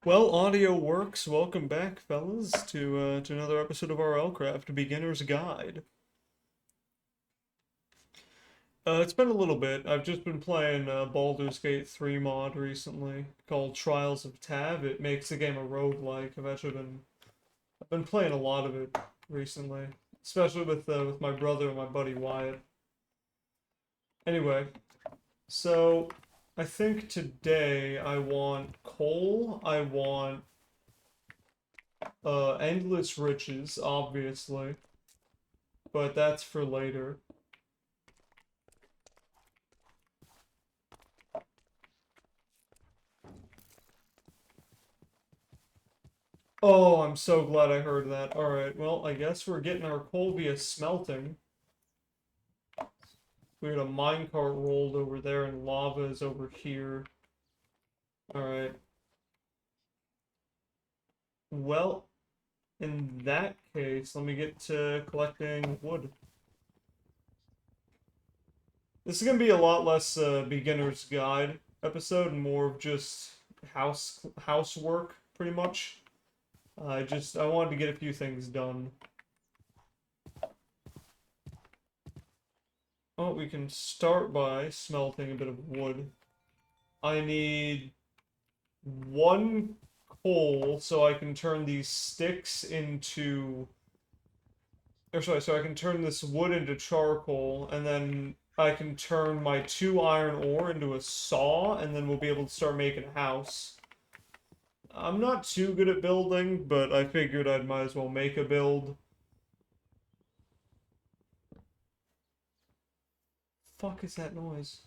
Well, audio works. Welcome back, fellas, to another episode of our Craft Beginner's Guide. It's been a little bit. I've just been playing Baldur's Gate 3 mod recently called Trials of Tav. It makes the game a roguelike. I've been playing a lot of it recently, especially with my brother and my buddy Wyatt. Anyway, so I think today I want coal. I want endless riches, obviously, but that's for later. Oh, I'm so glad I heard that. Alright, well, I guess we're getting our coal via smelting. We had a minecart rolled over there and lava is over here. Alright. Well, in that case, let me get to collecting wood. This is going to be a lot less beginner's guide episode and more of just housework, pretty much. I wanted to get a few things done. Oh, we can start by smelting a bit of wood. I need one coal so I can turn these sticks into... Or sorry, so I can turn this wood into charcoal, and then I can turn my 2 iron ore into a saw, and then we'll be able to start making a house. I'm not too good at building, but I figured I might as well make a build. Fuck is that noise?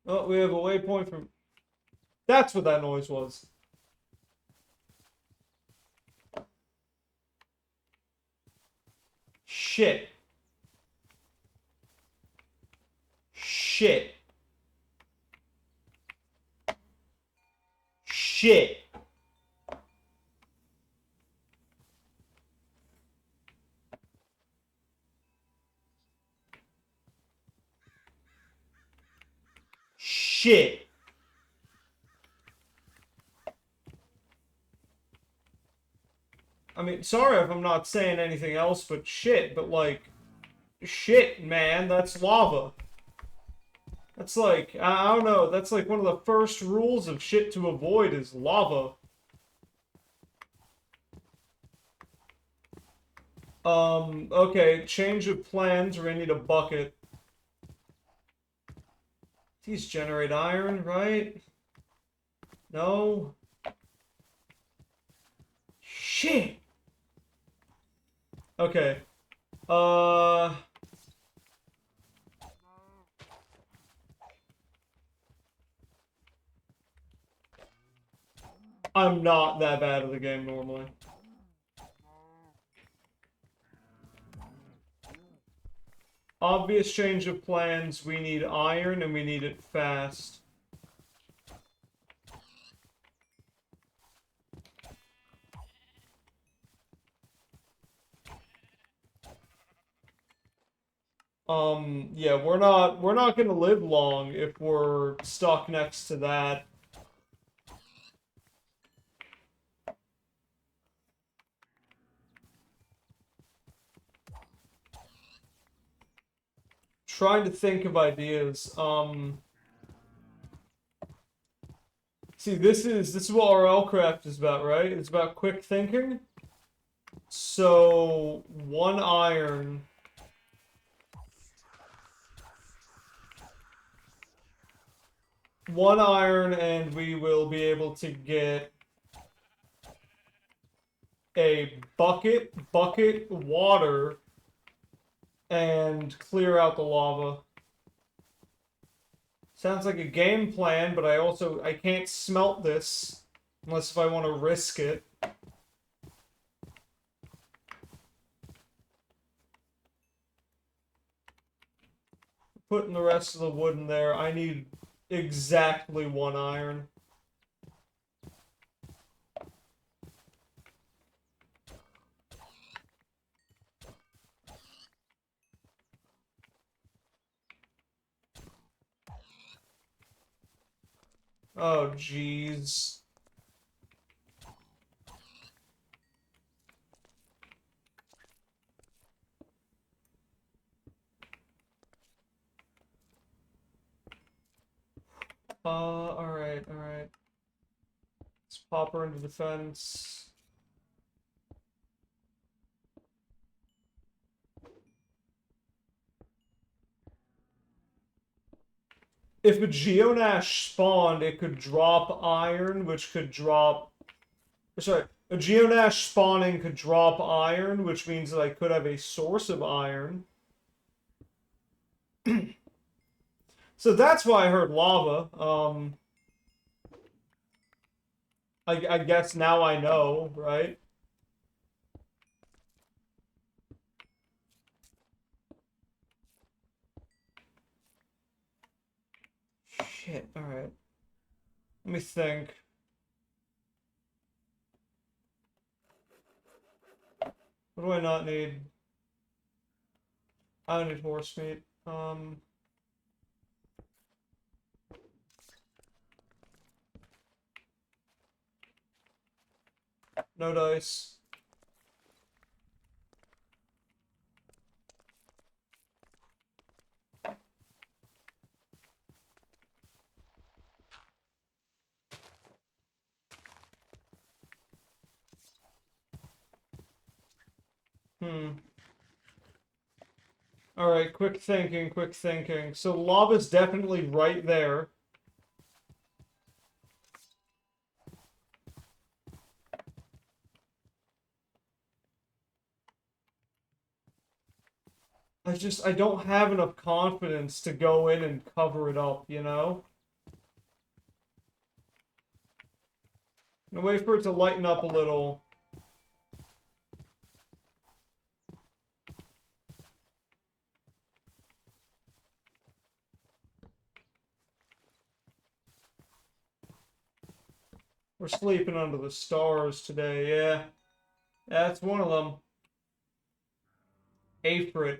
Oh, we have a waypoint from... That's what that noise was. Shit. Shit. Shit. Shit. I mean, sorry if I'm not saying anything else but shit, but like, shit, man, that's lava. That's like, I don't know, that's like one of the first rules of shit to avoid is lava. Okay, change of plans, we're gonna need a bucket. These generate iron, right? No. Shit! Okay. Uh... I'm not that bad at the game normally. Obvious change of plans, we need iron and we need it fast. Yeah, we're not gonna live long if we're stuck next to that. Trying to think of ideas. See, this is what RL craft is about, right? It's about quick thinking. So, one iron. One iron and we will be able to get a bucket, water, and clear out the lava. Sounds like a game plan, but I can't smelt this unless if I want to risk it. Putting the rest of the wood in there, I need exactly one iron. Oh, jeez. Alright, alright. Let's pop her into defense. If a Geonash spawned, it could drop iron, which could drop... Sorry, a Geonash spawning could drop iron, which means that I could have a source of iron. So that's why I heard lava. I guess now I know, right? Shit, alright. Let me think. What do I not need? I don't need horse meat. No dice. Alright, quick thinking, quick thinking. So lava's definitely right there. I don't have enough confidence to go in and cover it up, you know? I'm gonna wait for it to lighten up a little. We're sleeping under the stars today, yeah. That's one of them. Afrit.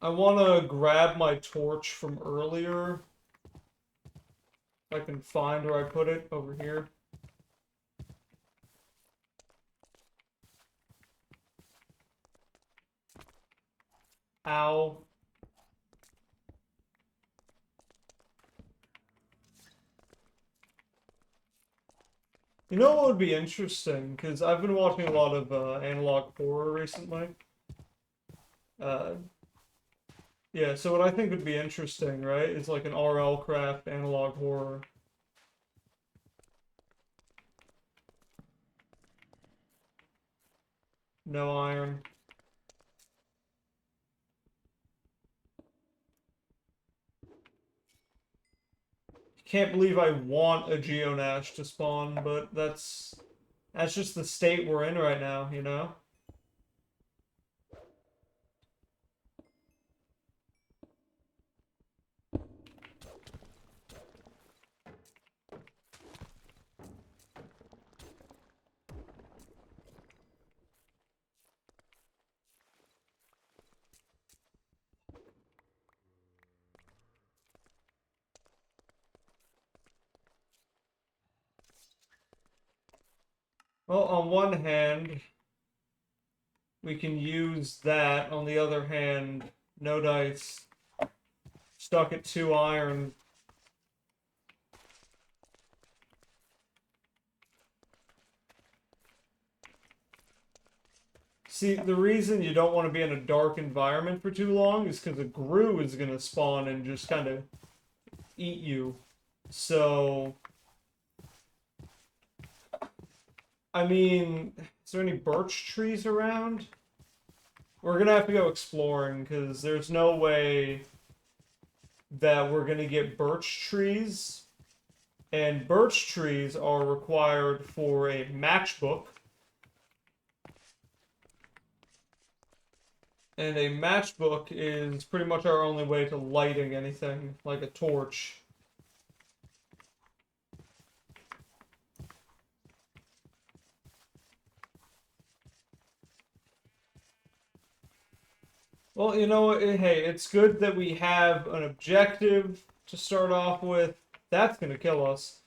I want to grab my torch from earlier. If I can find where I put it, over here. Ow. You know what would be interesting? Because I've been watching a lot of analog horror recently. Yeah, so what I think would be interesting, right, is like an RL craft analog horror. No iron. Can't believe I want a Geonash to spawn, but that's just the state we're in right now, you know? Well, on one hand, we can use that. On the other hand, no dice. Stuck at 2 iron. See, the reason you don't want to be in a dark environment for too long is because a grue is going to spawn and just kind of eat you. So, I mean, is there any birch trees around? We're going to have to go exploring because there's no way that we're going to get birch trees. And birch trees are required for a matchbook. And a matchbook is pretty much our only way to lighting anything, like a torch. Well, you know, hey, it's good that we have an objective to start off with. That's gonna kill us.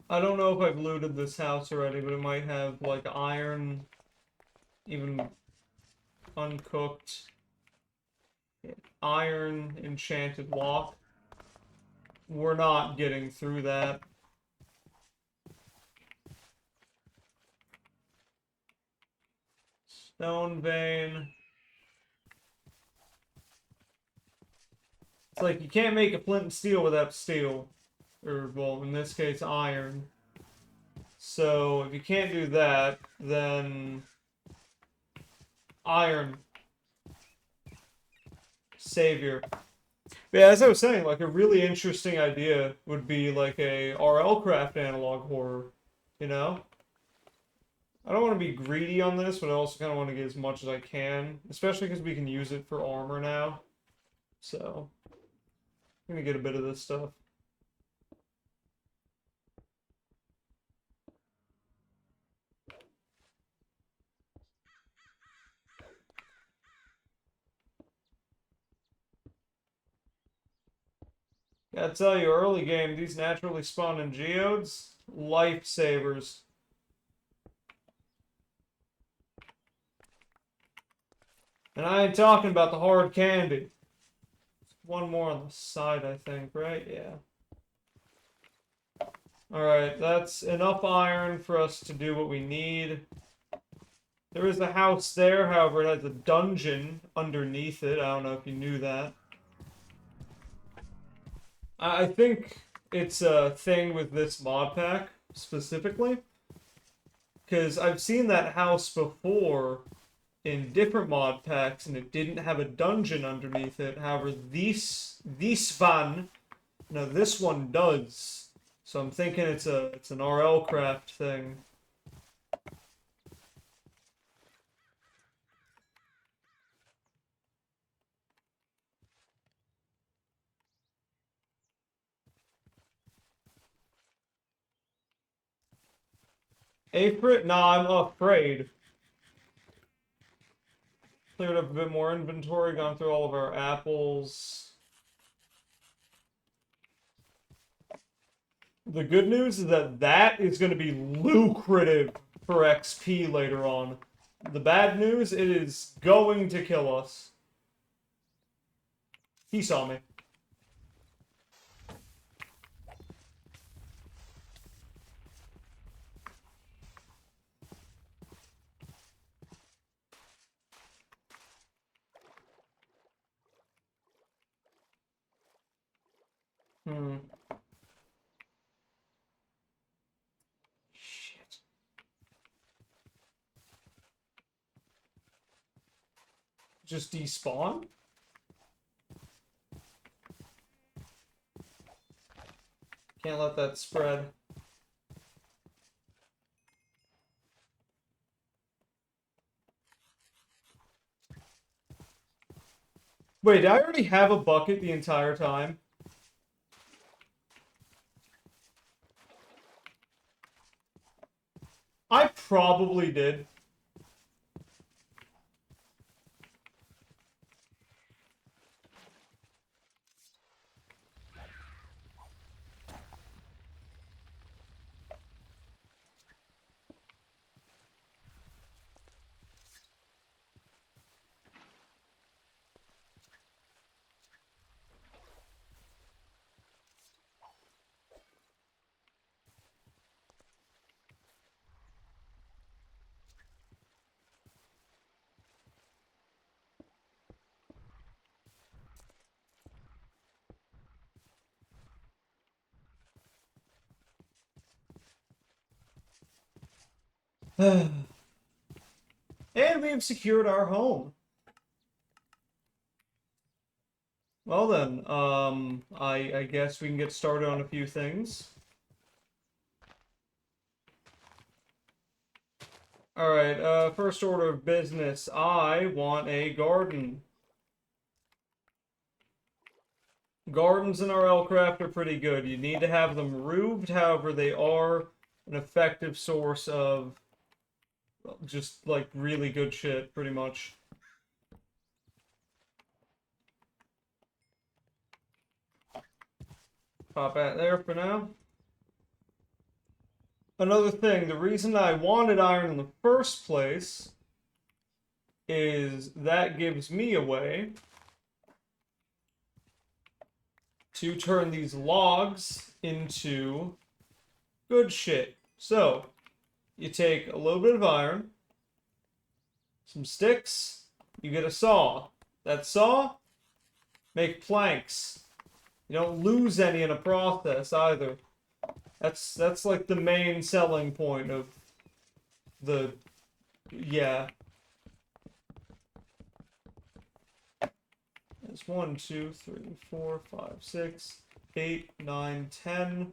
I don't know if I've looted this house already, but it might have, like, iron, even uncooked. Iron enchanted lock. We're not getting through that. Stone vein. It's like you can't make a flint and steel without steel. Or, well, in this case, iron. So, if you can't do that, then iron. Savior. But yeah, as I was saying, like, a really interesting idea would be, like, a RL Craft analog horror. You know? I don't want to be greedy on this, but I also kind of want to get as much as I can. Especially because we can use it for armor now. So, I'm gonna get a bit of this stuff. Gotta tell you, early game, these naturally spawning geodes, lifesavers. And I ain't talking about the hard candy. One more on the side, I think, right? Yeah. Alright, that's enough iron for us to do what we need. There is a house there, however, it has a dungeon underneath it. I don't know if you knew that. I think it's a thing with this mod pack, specifically. Because I've seen that house before in different mod packs, and it didn't have a dungeon underneath it. However, this one, no, this one does. So I'm thinking it's an RL craft thing. Afrit? Nah, I'm afraid. Cleared up a bit more inventory, gone through all of our apples. The good news is that that is going to be lucrative for XP later on. The bad news, it is going to kill us. He saw me. Hmm. Shit. Just despawn? Can't let that spread. Wait, did I already have a bucket the entire time? I probably did. And we have secured our home. Well then, I guess we can get started on a few things. Alright, first order of business. I want a garden. Gardens in RLCraft are pretty good. You need to have them roofed, however, they are an effective source of just, like, really good shit, pretty much. Pop that there for now. Another thing, the reason I wanted iron in the first place is that gives me a way to turn these logs into good shit. So, you take a little bit of iron, some sticks, you get a saw. That saw, make planks. You don't lose any in a process either. That's like the main selling point of the, yeah. There's 1, 2, 3, 4, 5, 6, 8, 9, 10.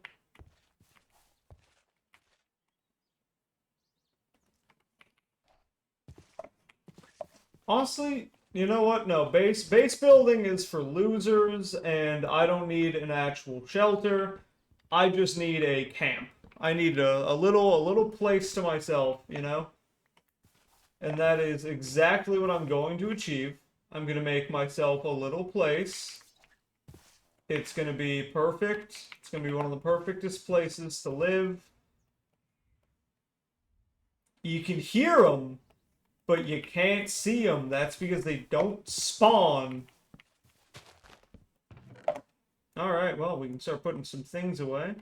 Honestly, you know what? No, base building is for losers, and I don't need an actual shelter. I just need a camp. I need a little place to myself, you know? And that is exactly what I'm going to achieve. I'm going to make myself a little place. It's going to be perfect. It's going to be one of the perfectest places to live. You can hear them, but you can't see them. That's because they don't spawn. Alright, well, we can start putting some things away.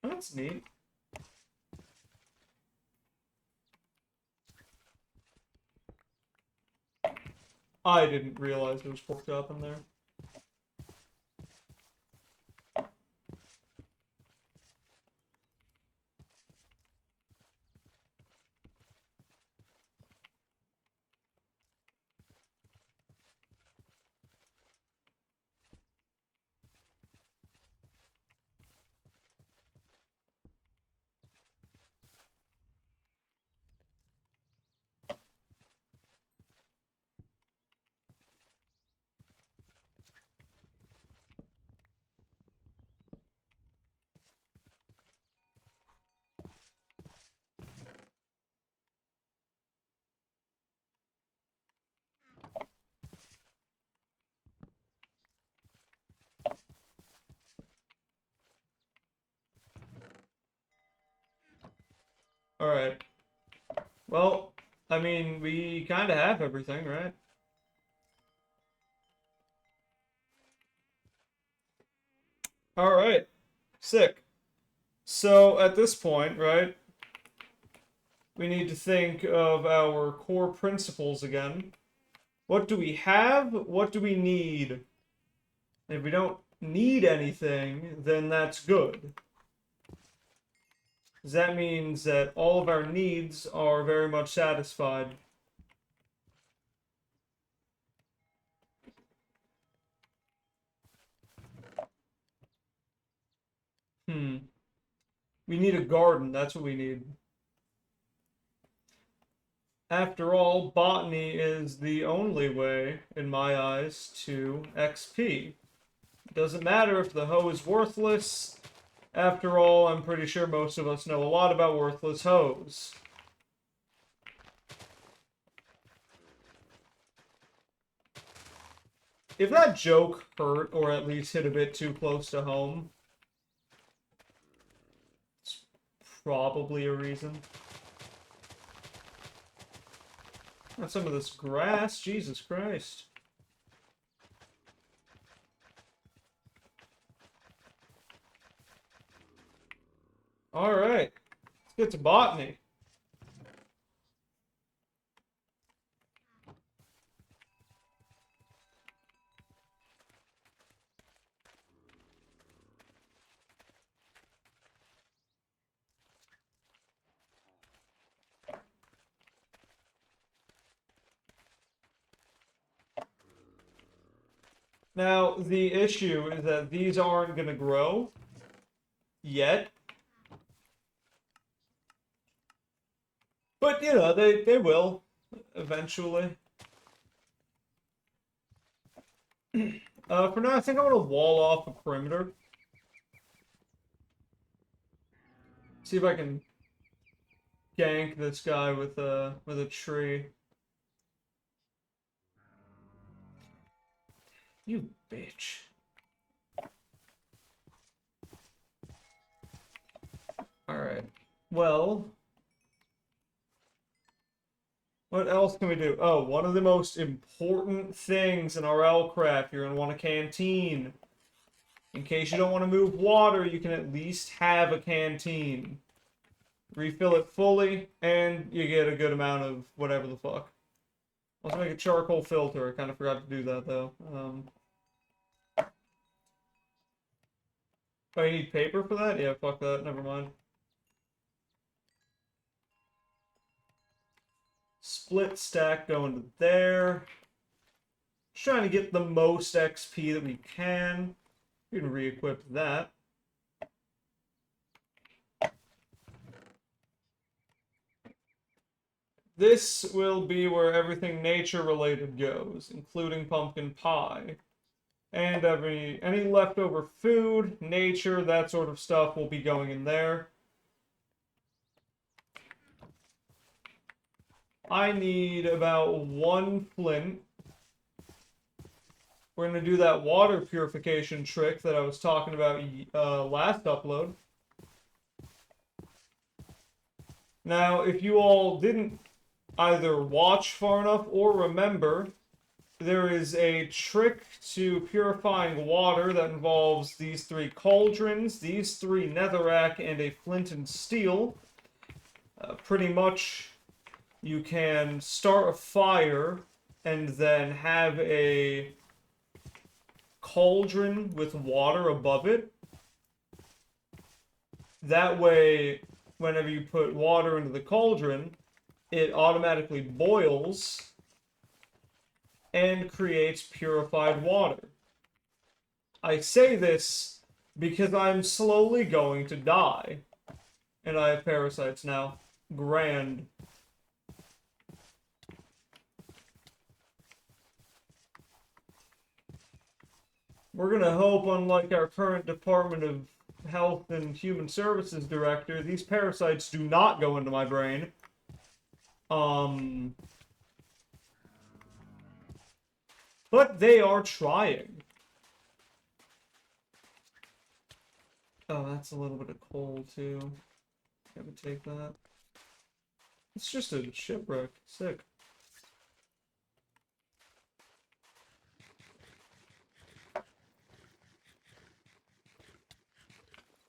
That's neat. I didn't realize there was pork chop in there. Alright. Well, I mean, we kind of have everything, right? Alright. Sick. So, at this point, right, we need to think of our core principles again. What do we have? What do we need? If we don't need anything, then that's good. Because that means that all of our needs are very much satisfied. We need a garden, that's what we need. After all, botany is the only way, in my eyes, to XP. It doesn't matter if the hoe is worthless. After all, I'm pretty sure most of us know a lot about worthless hoes. If that joke hurt, or at least hit a bit too close to home, it's probably a reason. Not some of this grass, Jesus Christ. Alright, let's get to botany. Now, the issue is that these aren't going to grow yet. But, you know, they will. eventually. For now, I think I want to wall off a perimeter. See if I can gank this guy with a tree. You bitch. Alright. Well, what else can we do? Oh, one of the most important things in RL craft, you're going to want a canteen. In case you don't want to move water, you can at least have a canteen. Refill it fully, and you get a good amount of whatever the fuck. Also make a charcoal filter. I kind of forgot to do that, though. Oh, you need paper for that? Yeah, fuck that. Never mind. Split stack going to there. Just trying to get the most XP that we can. We can re-equip that. This will be where everything nature-related goes, including pumpkin pie. And any leftover food, nature, that sort of stuff will be going in there. I need about 1 flint. We're going to do that water purification trick that I was talking about last upload. Now, if you all didn't either watch far enough or remember, there is a trick to purifying water that involves these 3 cauldrons, these 3 netherrack, and a flint and steel. Pretty much, you can start a fire and then have a cauldron with water above it. That way, whenever you put water into the cauldron, it automatically boils and creates purified water. I say this because I'm slowly going to die. And I have parasites now. Grand. We're gonna hope, unlike our current Department of Health and Human Services director, these parasites do not go into my brain. But they are trying. Oh, that's a little bit of coal, too. I would take that. It's just a shipwreck. Sick.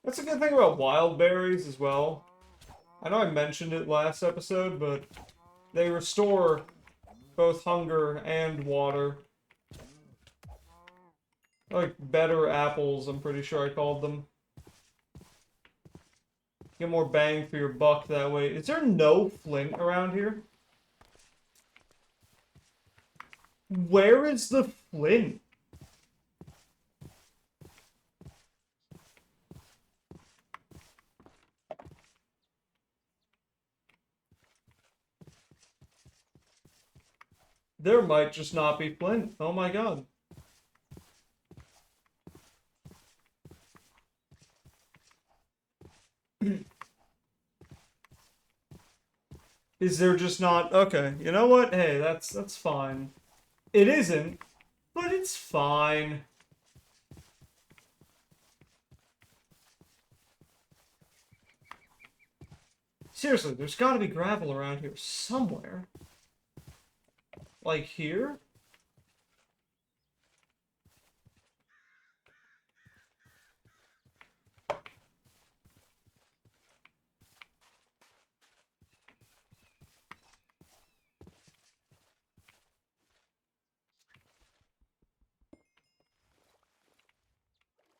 That's a good thing about wild berries as well. I know I mentioned it last episode, but they restore both hunger and water. Like better apples, I'm pretty sure I called them. Get more bang for your buck that way. Is there no flint around here? Where is the flint? There might just not be flint. Oh my god. Is there just not... Okay, you know what? Hey, that's fine. It isn't, but it's fine. Seriously, there's gotta be gravel around here somewhere. Like here?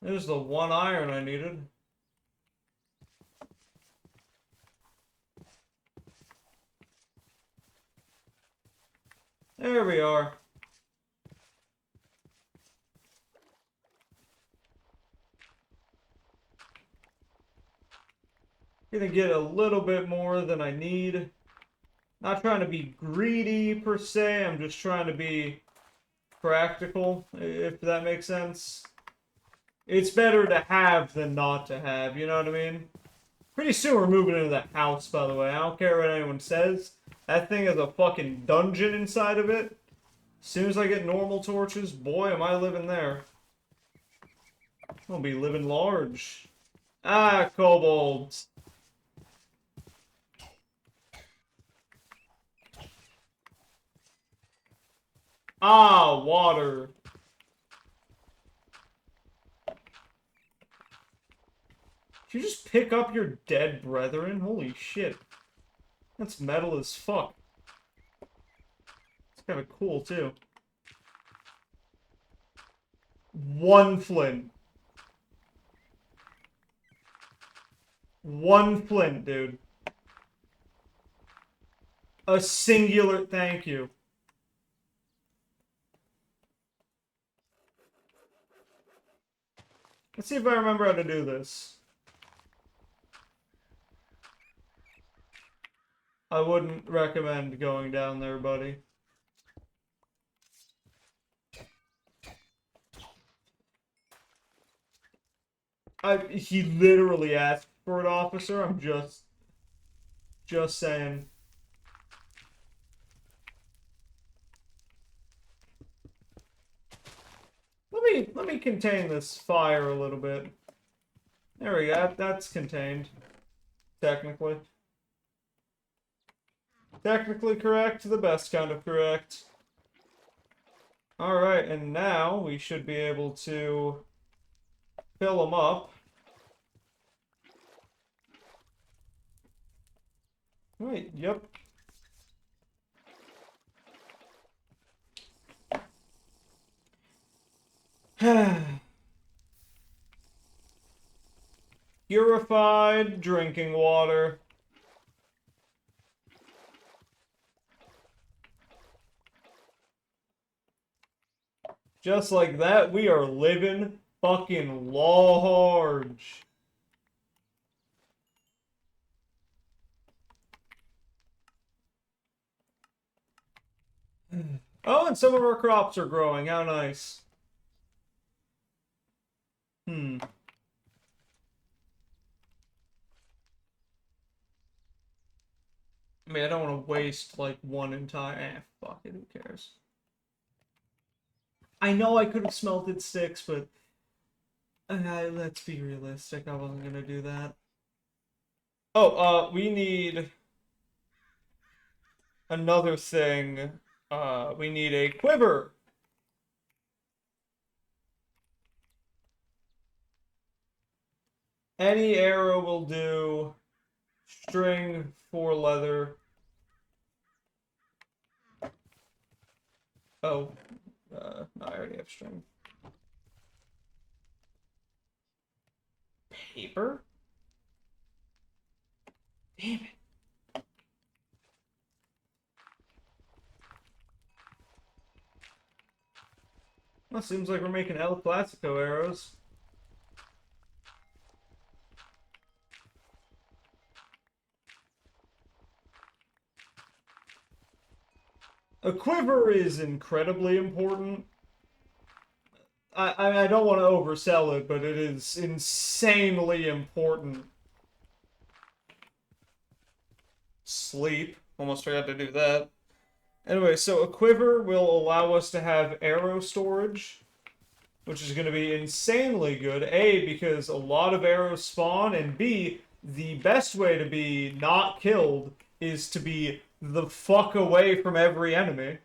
There's the 1 iron I needed. There we are. Gonna get a little bit more than I need. Not trying to be greedy, per se. I'm just trying to be practical, if that makes sense. It's better to have than not to have, you know what I mean? Pretty soon we're moving into that house, by the way. I don't care what anyone says. That thing has a fucking dungeon inside of it. As soon as I get normal torches, boy, am I living there. I'll be living large. Ah, kobolds. Ah, water. Did you just pick up your dead brethren? Holy shit. That's metal as fuck. It's kind of cool, too. One flint. One flint, dude. A singular thank you. Let's see if I remember how to do this. I wouldn't recommend going down there, buddy. He literally asked for an officer. I'm just saying. Let me contain this fire a little bit. There we go. That's contained. Technically. Technically correct. The best kind of correct. Alright, and now we should be able to fill them up. Right, yep. Purified drinking water. Just like that, we are living fucking large. Oh, and some of our crops are growing. How nice. Hmm. I mean, I don't want to waste, like, one entire... fuck it, who cares? I know I could have smelted sticks, but... let's be realistic, I wasn't gonna do that. Oh, we need... another thing. We need a quiver! Any arrow will do. String for leather. Oh. No, I already have string. Paper? Damn it. Well, seems like we're making El Clasico arrows. A quiver is incredibly important. I don't want to oversell it, but it is insanely important. Sleep. Almost forgot to do that. Anyway, so a quiver will allow us to have arrow storage, which is going to be insanely good. A, because a lot of arrows spawn, and B, the best way to be not killed is to be the fuck away from every enemy.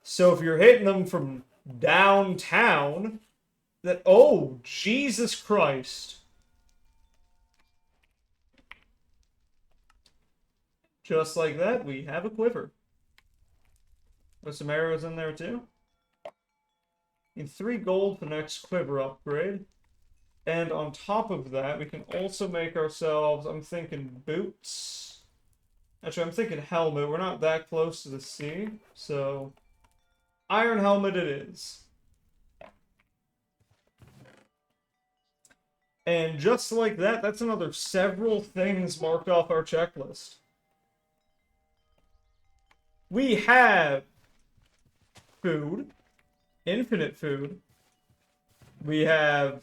So if you're hitting them from downtown, that... oh, Jesus Christ. Just like that, we have a quiver. With some arrows in there, too. Need 3 gold for the next quiver upgrade. And on top of that, we can also make ourselves, I'm thinking, boots. Actually, I'm thinking helmet. We're not that close to the sea, so... iron helmet it is. And just like that, that's another several things marked off our checklist. We have food, infinite food. We have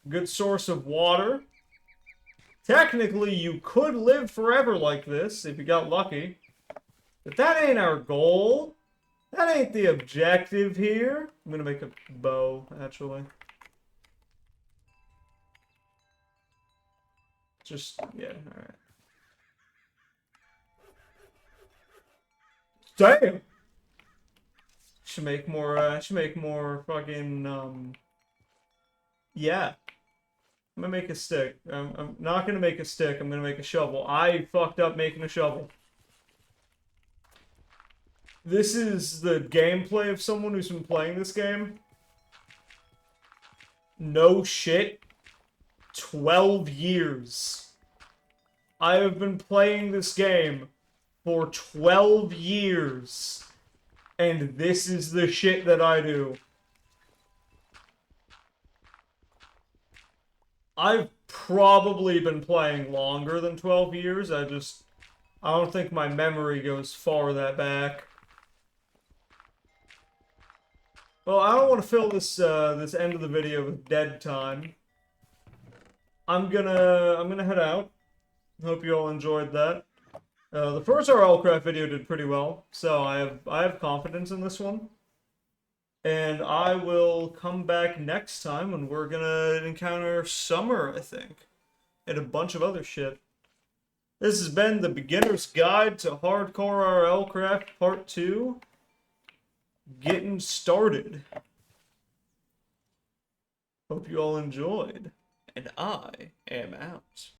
good source of water. Technically, you could live forever like this if you got lucky. But that ain't our goal. That ain't the objective here. I'm gonna make a bow, actually. Just, yeah, alright. Damn! Should make more fucking, yeah. I'm gonna make a stick. I'm not gonna make a stick, I'm gonna make a shovel. I fucked up making a shovel. This is the gameplay of someone who's been playing this game. No shit. 12 years. I have been playing this game for 12 years. And this is the shit that I do. I've probably been playing longer than 12 years. I don't think my memory goes far that back. Well, I don't want to fill this this end of the video with dead time. I'm gonna head out. Hope you all enjoyed that. The first RLCraft video did pretty well, so I have confidence in this one. And I will come back next time when we're gonna encounter Summer, I think. And a bunch of other shit. This has been the Beginner's Guide to Hardcore RLCraft Part 2. Getting started. Hope you all enjoyed. And I am out.